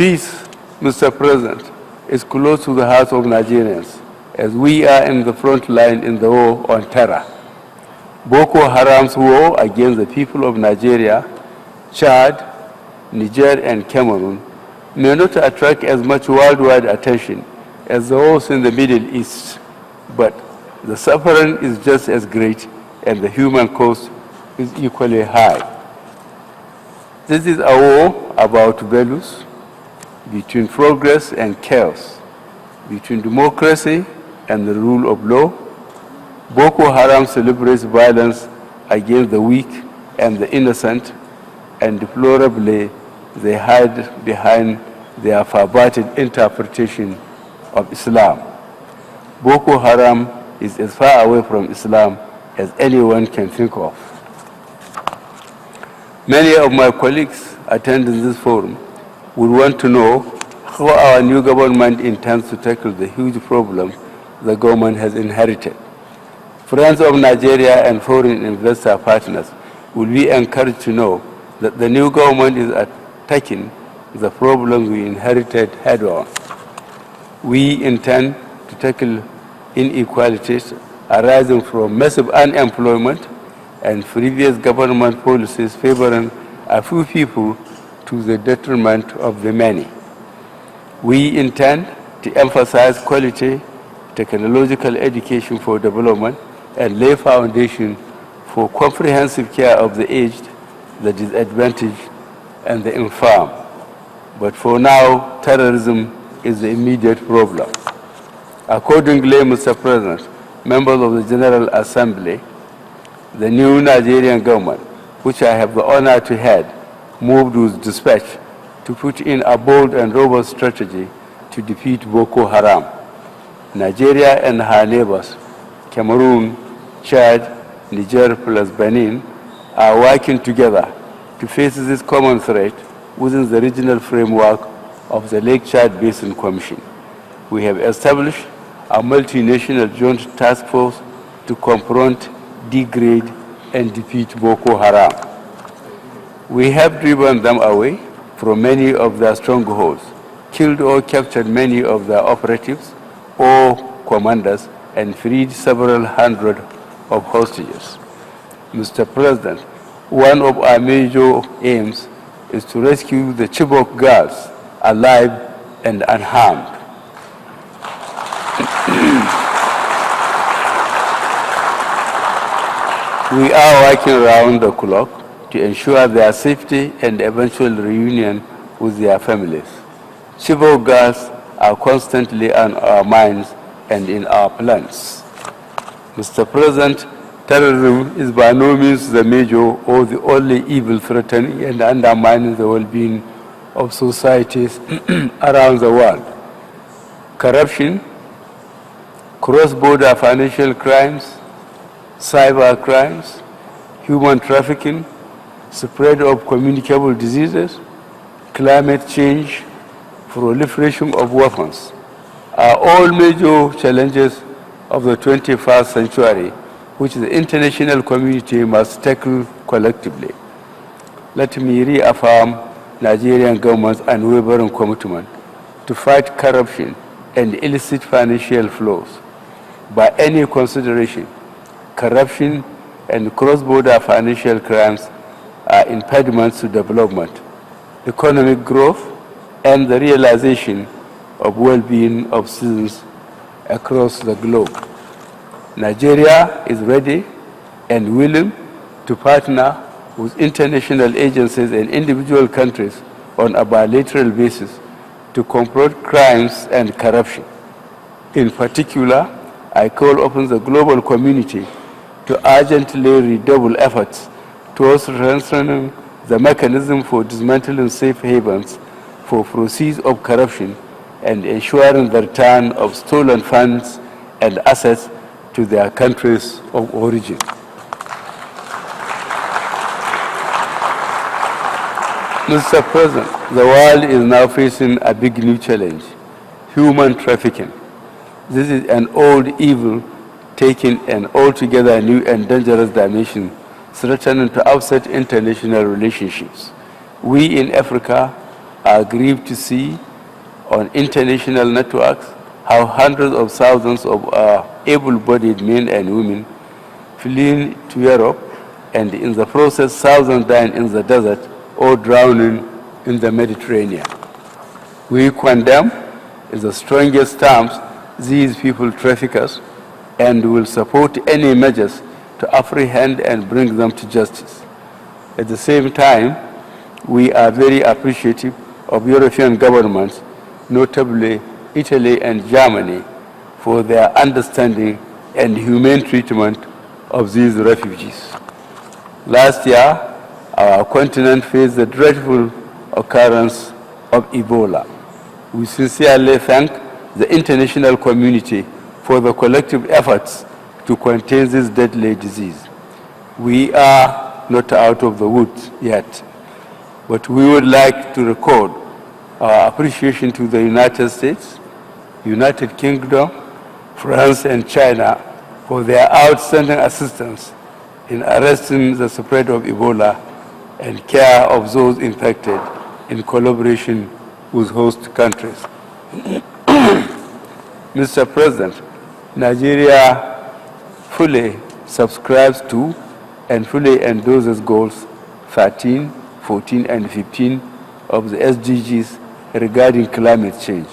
Peace, Mr. President, is close to the hearts of Nigerians, as we are in the front line in the war on terror. Boko Haram's war against the people of Nigeria, Chad, Niger, and Cameroon may not attract as much worldwide attention as the wars in the Middle East, but the suffering is just as great and the human cost is equally high. This is a war about values, between progress and chaos, between democracy and the rule of law. Boko Haram celebrates violence against the weak and the innocent, and deplorably they hide behind their perverted interpretation of Islam. Boko Haram is as far away from Islam as anyone can think of. Many of my colleagues attending this forum would want to know how our new government intends to tackle the huge problem the government has inherited. Friends of Nigeria and foreign investor partners will be encouraged to know that the new government is attacking the problems we inherited head-on. We intend to tackle inequalities arising from massive unemployment and previous government policies favoring a few people to the detriment of the many. We intend to emphasize quality technological education for development and lay foundation for comprehensive care of the aged, the disadvantaged, and the infirm. But for now, terrorism is the immediate problem. Accordingly, Mr. President, members of the General Assembly, the new Nigerian government, which I have the honor to head, moved with dispatch to put in a bold and robust strategy to defeat Boko Haram. Nigeria and her neighbors, Cameroon, Chad, Niger plus Benin, are working together to face this common threat within the regional framework of the Lake Chad Basin Commission. We have established a multinational joint task force to confront, degrade, and defeat Boko Haram. We have driven them away from many of their strongholds, killed or captured many of their operatives or commanders, and freed several hundred of hostages. Mr. President, one of our major aims is to rescue the Chibok girls alive and unharmed. We are working around the clock to ensure their safety and eventual reunion with their families. Chibok girls are constantly on our minds and in our plans. Mr. President, terrorism is by no means the major or the only evil threatening and undermining the well-being of societies around the world. Corruption, cross-border financial crimes, cyber crimes, human trafficking, spread of communicable diseases, climate change, proliferation of weapons are all major challenges of the 21st century, which the international community must tackle collectively. Let me reaffirm Nigerian government's unwavering commitment to fight corruption and illicit financial flows. By any consideration, corruption and cross-border financial crimes are impediments to development, economic growth, and the realization of well-being of citizens across the globe. Nigeria is ready and willing to partner with international agencies and individual countries on a bilateral basis to confront crimes and corruption. In particular, I call upon the global community to urgently redouble efforts towards strengthening the mechanism for dismantling safe havens for proceeds of corruption and ensuring the return of stolen funds and assets to their countries of origin. Mr. President, the world is now facing a big new challenge: human trafficking. This is an old evil taking an altogether new and dangerous dimension, threatening to upset international relationships. We in Africa are grieved to see on international networks how hundreds of thousands of able-bodied men and women fleeing to Europe, and in the process thousands dying in the desert or drowning in the Mediterranean. We condemn in the strongest terms these people traffickers and will support any measures to apprehend and bring them to justice. At the same time, we are very appreciative of European governments, notably Italy and Germany, for their understanding and humane treatment of these refugees. Last year, our continent faced the dreadful occurrence of Ebola. We sincerely thank the international community for the collective efforts to contain this deadly disease. We are not out of the woods yet, but we would like to record our appreciation to the United States, United Kingdom, France, and China for their outstanding assistance in arresting the spread of Ebola and care of those infected in collaboration with host countries. Mr. President, Nigeria fully subscribes to and fully endorses goals 13, 14, and 15 of the SDGs regarding climate change.